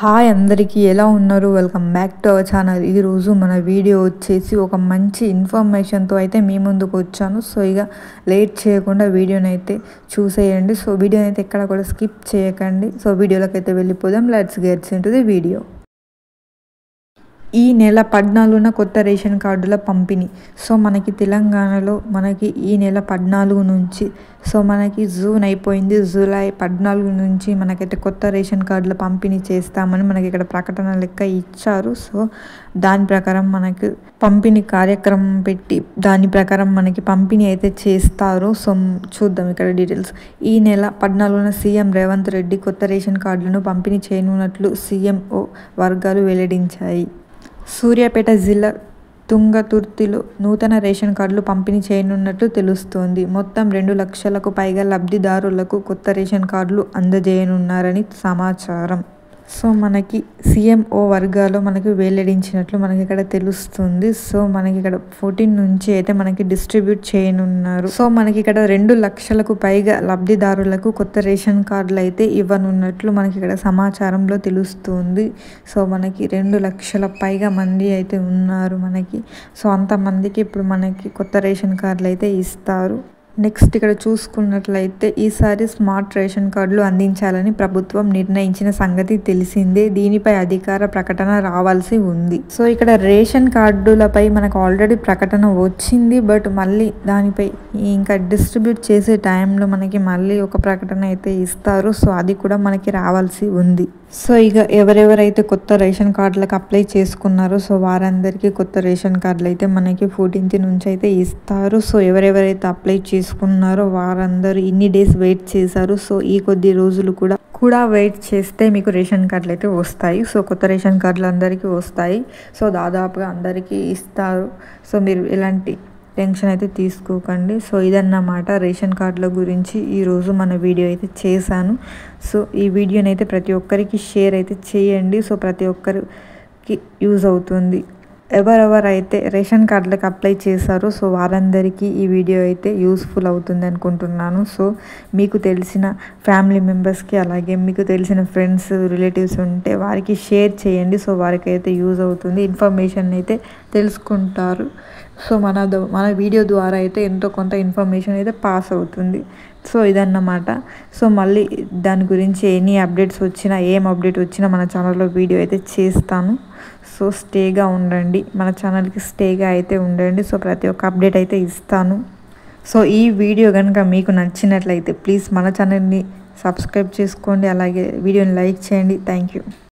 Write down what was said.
Hi అందరికీ ఎలా ఉన్నారు? Welcome back to our channel. ఈరోజు మన వీడియో వచ్చేసి ఒక మంచి ఇన్ఫర్మేషన్తో అయితే మీ ముందుకు వచ్చాను. సో ఇక లేట్ చేయకుండా వీడియోని అయితే చూసేయండి. సో వీడియోని అయితే ఎక్కడ కూడా స్కిప్ చేయకండి. సో వీడియోలోకి అయితే వెళ్ళిపోదాం. Let's gets into the video. ఈ నెల 14న కొత్త రేషన్ కార్డుల పంపిణీ. సో మనకి తెలంగాణలో మనకి ఈ నెల 14 నుంచి సో మనకి జూన్ అయిపోయింది. జూలై 14 నుంచి మనకైతే కొత్త రేషన్ కార్డుల పంపిణీ చేస్తామని మనకి ఇక్కడ ప్రకటన లెక్క ఇచ్చారు. సో దాని ప్రకారం మనకి పంపిణీ కార్యక్రమం పెట్టి దాని ప్రకారం మనకి పంపిణీ అయితే చేస్తారు. సో చూద్దాం ఇక్కడ డీటెయిల్స్. ఈ నెల 14న సీఎం రేవంత్ రెడ్డి కొత్త రేషన్ కార్డులను పంపిణీ చేయనున్నట్లు సీఎంఓ వర్గాలు వెల్లడించాయి. సూర్యాపేట జిల్లా తుంగతుర్తిలో నూతన రేషన్ కార్డులు పంపిణీ చేయనున్నట్లు తెలుస్తోంది. మొత్తం 2 లక్షలకు పైగా లబ్ధిదారులకు కొత్త రేషన్ కార్డులు అందజేయనున్నారని సమాచారం. సో మనకి సీఎంఓ వర్గాలు మనకి వెల్లడించినట్లు మనకి ఇక్కడ తెలుస్తుంది. సో మనకి ఇక్కడ 14 నుంచి అయితే మనకి డిస్ట్రిబ్యూట్ చేయనున్నారు. సో మనకి ఇక్కడ 2 లక్షలకు పైగా లబ్ధిదారులకు కొత్త రేషన్ కార్డులు అయితే ఇవ్వనున్నట్లు మనకి ఇక్కడ సమాచారంలో తెలుస్తుంది. సో మనకి 2 లక్షల పైగా మంది అయితే ఉన్నారు మనకి. సో అంతమందికి ఇప్పుడు మనకి కొత్త రేషన్ కార్డులు అయితే ఇస్తారు. నెక్స్ట్ ఇక్కడ చూసుకున్నట్లయితే ఈసారి స్మార్ట్ రేషన్ కార్డులు అందించాలని ప్రభుత్వం నిర్ణయించిన సంగతి తెలిసిందే. దీనిపై అధికార ప్రకటన రావాల్సి ఉంది. సో ఇక్కడ రేషన్ కార్డులపై మనకు ఆల్రెడీ ప్రకటన వచ్చింది. బట్ మళ్ళీ దానిపై ఇంకా డిస్ట్రిబ్యూట్ చేసే టైంలో మనకి మళ్ళీ ఒక ప్రకటన అయితే ఇస్తారు. సో అది కూడా మనకి రావాల్సి ఉంది. సో ఇక ఎవరెవరైతే కొత్త రేషన్ కార్డులకు అప్లై చేసుకున్నారో సో వారందరికీ కొత్త రేషన్ కార్డులు అయితే మనకి 14th నుంచి అయితే ఇస్తారు. సో ఎవరెవరైతే అప్లై చేసుకున్నారో వారందరూ ఇన్ని డేస్ వెయిట్ చేశారు. సో ఈ కొద్ది రోజులు కూడా వెయిట్ చేస్తే మీకు రేషన్ కార్డులు అయితే వస్తాయి. సో కొత్త రేషన్ కార్డులు అందరికీ వస్తాయి. సో దాదాపుగా అందరికీ ఇస్తారు. సో మీరు ఎలాంటి టెన్షన్ అయితే తీసుకోకండి. సో ఇదన్నమాట రేషన్ కార్డుల గురించి ఈరోజు మన వీడియో అయితే చేశాను. సో ఈ వీడియోని అయితే ప్రతి ఒక్కరికి షేర్ అయితే చేయండి. సో ప్రతి ఒక్కరికి యూజ్ అవుతుంది. ఎవరెవరైతే రేషన్ కార్డులకు అప్లై చేశారో సో వారందరికీ ఈ వీడియో అయితే యూస్ఫుల్ అవుతుంది అనుకుంటున్నాను. సో మీకు తెలిసిన ఫ్యామిలీ మెంబర్స్కి అలాగే మీకు తెలిసిన ఫ్రెండ్స్ రిలేటివ్స్ ఉంటే వారికి షేర్ చేయండి. సో వారికి అయితే యూజ్ అవుతుంది. ఇన్ఫర్మేషన్ అయితే తెలుసుకుంటారు. సో మన వీడియో ద్వారా అయితే ఎంతో కొంత ఇన్ఫర్మేషన్ అయితే పాస్ అవుతుంది. సో ఇదన్నమాట. సో మళ్ళీ దాని గురించి ఎనీ అప్డేట్స్ వచ్చినా ఏం అప్డేట్ వచ్చినా మన ఛానల్లో వీడియో అయితే చేస్తాను. సో స్టేగా ఉండండి, మన ఛానల్కి స్టేగా అయితే ఉండండి. సో ప్రతి ఒక్క అప్డేట్ అయితే ఇస్తాను. సో ఈ వీడియో కనుక మీకు నచ్చినట్లయితే ప్లీజ్ మన ఛానల్ని సబ్స్క్రైబ్ చేసుకోండి. అలాగే వీడియోని లైక్ చేయండి. Thank you.